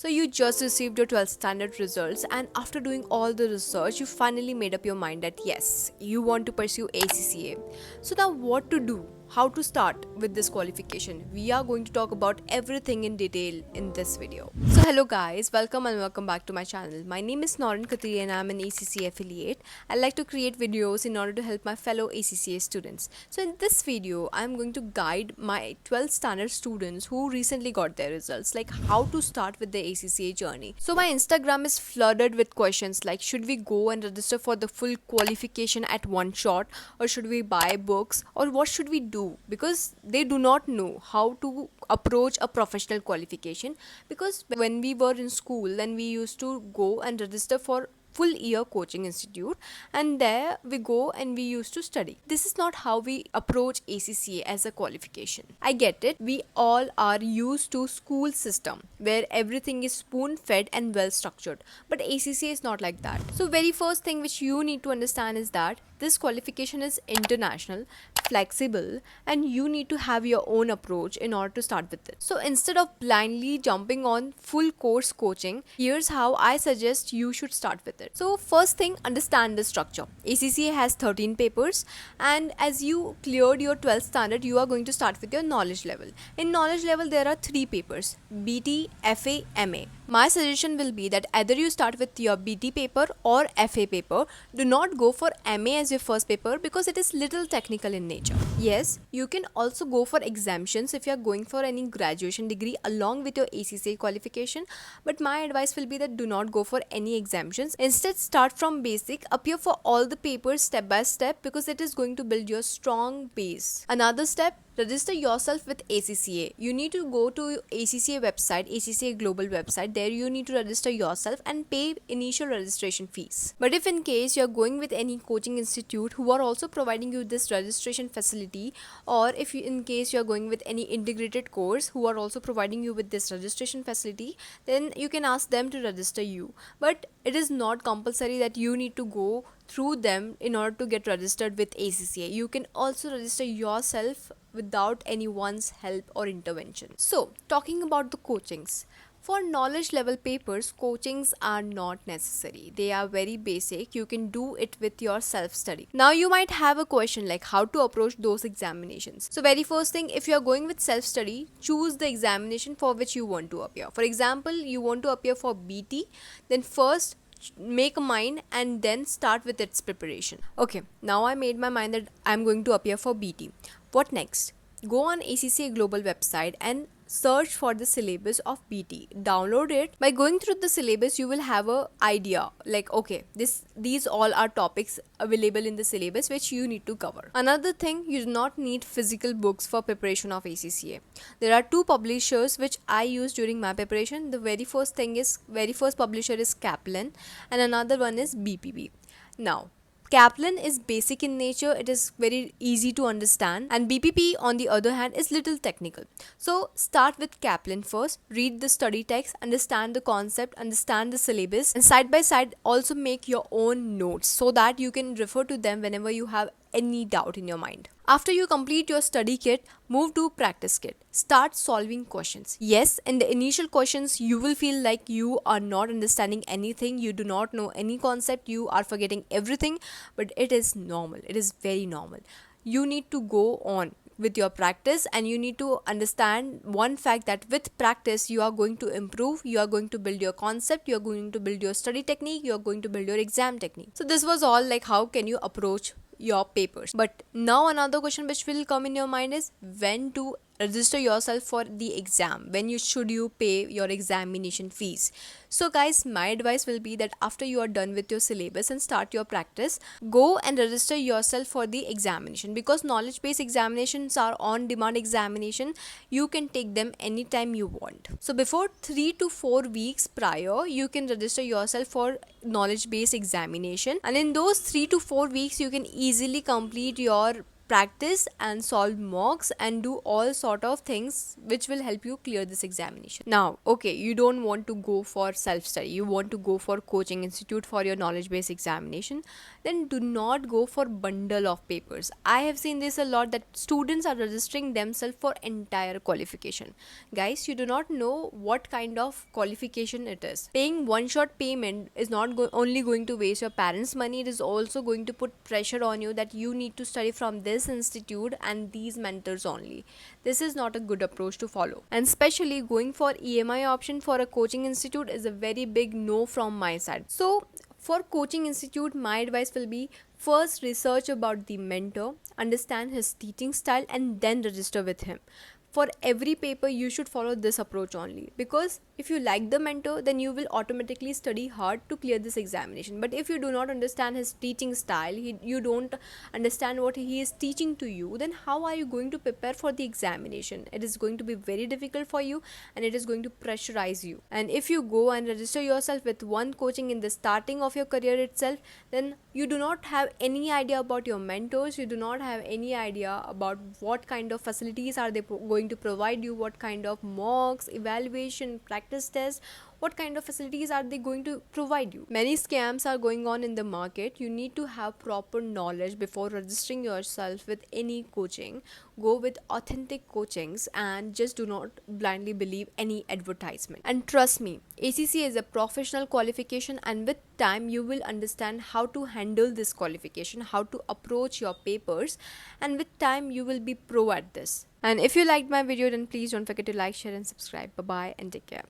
So you just received your 12th standard results, and after doing all the research, you finally made up your mind that yes, you want to pursue ACCA. So now what to do? How to start with this qualification? We are going to talk about everything in detail in this video. So hello guys, welcome and welcome back to my channel. My name is Norin Khatri and I'm an ACCA affiliate. I like to create videos in order to help my fellow ACCA students. So in this video, I'm going to guide my 12th standard students who recently got their results, like how to start with the ACCA journey. So my Instagram is flooded with questions like, should we go and register for the full qualification at one shot, or should we buy books, or what should we do? Because they do not know how to approach a professional qualification. Because when we were in school, then we used to go and register for full year coaching institute, and there we go and we used to study. This is not how we approach ACCA as a qualification. I get it, we all are used to school system where everything is spoon fed and well structured, but ACCA is not like that. So very first thing which you need to understand is that this qualification is international, flexible, and you need to have your own approach in order to start with it. So instead of blindly jumping on full course coaching, here's how I suggest you should start with it. So first thing, understand the structure. ACCA has 13 papers, and as you cleared your 12th standard, you are going to start with your knowledge level. In knowledge level, there are 3 papers: BT, FA, MA. My suggestion will be that either you start with your BT paper or FA paper. Do not go for MA as your first paper because it is little technical in nature. Yes, you can also go for exemptions if you are going for any graduation degree along with your ACCA qualification, but my advice will be that do not go for any exemptions. Instead, start from basic, appear for all the papers step by step, because it is going to build your strong base. Another step, register yourself with ACCA. You need to go to ACCA website, ACCA global website. There you need to register yourself and pay initial registration fees. But if in case you are going with any coaching institute who are also providing you this registration facility, or if you, in case you are going with any integrated course who are also providing you with this registration facility, then you can ask them to register you. But it is not compulsory that you need to go through them in order to get registered with ACCA. You can also register yourself without anyone's help or intervention. So, talking about the coachings. For knowledge level papers, coachings are not necessary. They are very basic. You can do it with your self-study. Now you might have a question like how to approach those examinations. So very first thing, if you are going with self-study, choose the examination for which you want to appear. For example, you want to appear for BT, then first make a mind and then start with its preparation. Okay, now I made my mind that I'm going to appear for BT. What next? Go on ACCA global website and search for the syllabus of BT. Download it. By going through the syllabus, you will have a idea like, okay, these all are topics available in the syllabus which you need to cover. Another thing, you do not need physical books for preparation of ACCA. There are 2 publishers which I use during my preparation. The very first publisher is Kaplan, and another one is BPB. Now, Kaplan is basic in nature, it is very easy to understand, and BPP on the other hand is little technical. So start with Kaplan first, read the study text, understand the concept, understand the syllabus, and side by side also make your own notes so that you can refer to them whenever you have any doubt in your mind. After you complete your study kit, move to practice kit. Start solving questions. Yes, in the initial questions, you will feel like you are not understanding anything, you do not know any concept, you are forgetting everything, but it is normal. It is very normal. You need to go on with your practice, and you need to understand one fact that with practice you are going to improve, you are going to build your concept, you are going to build your study technique, you are going to build your exam technique. So this was all like how can you approach your papers. But now another question which will come in your mind is when to register yourself for the exam, when should you pay your examination fees. So guys, my advice will be that after you are done with your syllabus and start your practice, go and register yourself for the examination, because knowledge based examinations are on demand examination. You can take them anytime you want. So before 3 to 4 weeks prior, you can register yourself for knowledge based examination, and in those 3 to 4 weeks you can easily complete your practice and solve mocks and do all sort of things which will help you clear this examination. Now, okay, you don't want to go for self study, you want to go for coaching institute for your knowledge based examination, then do not go for bundle of papers. I have seen this a lot, that students are registering themselves for entire qualification. Guys, you do not know what kind of qualification it is. Paying one shot payment is not only going to waste your parents money, it is also going to put pressure on you that you need to study from this institute and these mentors only. This is not a good approach to follow, and especially going for EMI option for a coaching institute is a very big no from my side. So for coaching institute, my advice will be, first research about the mentor, understand his teaching style, and then register with him. For every paper you should follow this approach only, because if you like the mentor, then you will automatically study hard to clear this examination. But if you do not understand his teaching style, you don't understand what he is teaching to you, then how are you going to prepare for the examination? It is going to be very difficult for you, and it is going to pressurize you. And if you go and register yourself with one coaching in the starting of your career itself, then you do not have any idea about your mentors, you do not have any idea about what kind of facilities are they going to provide you, what kind of mocks, evaluation, practice tests, what kind of facilities are they going to provide you. Many scams are going on in the market. You need to have proper knowledge before registering yourself with any coaching. Go with authentic coachings and just do not blindly believe any advertisement. And trust me, ACCA is a professional qualification, and with time you will understand how to handle this qualification, how to approach your papers, and with time you will be pro at this. And if you liked my video, then please don't forget to like, share and subscribe. Bye bye and take care.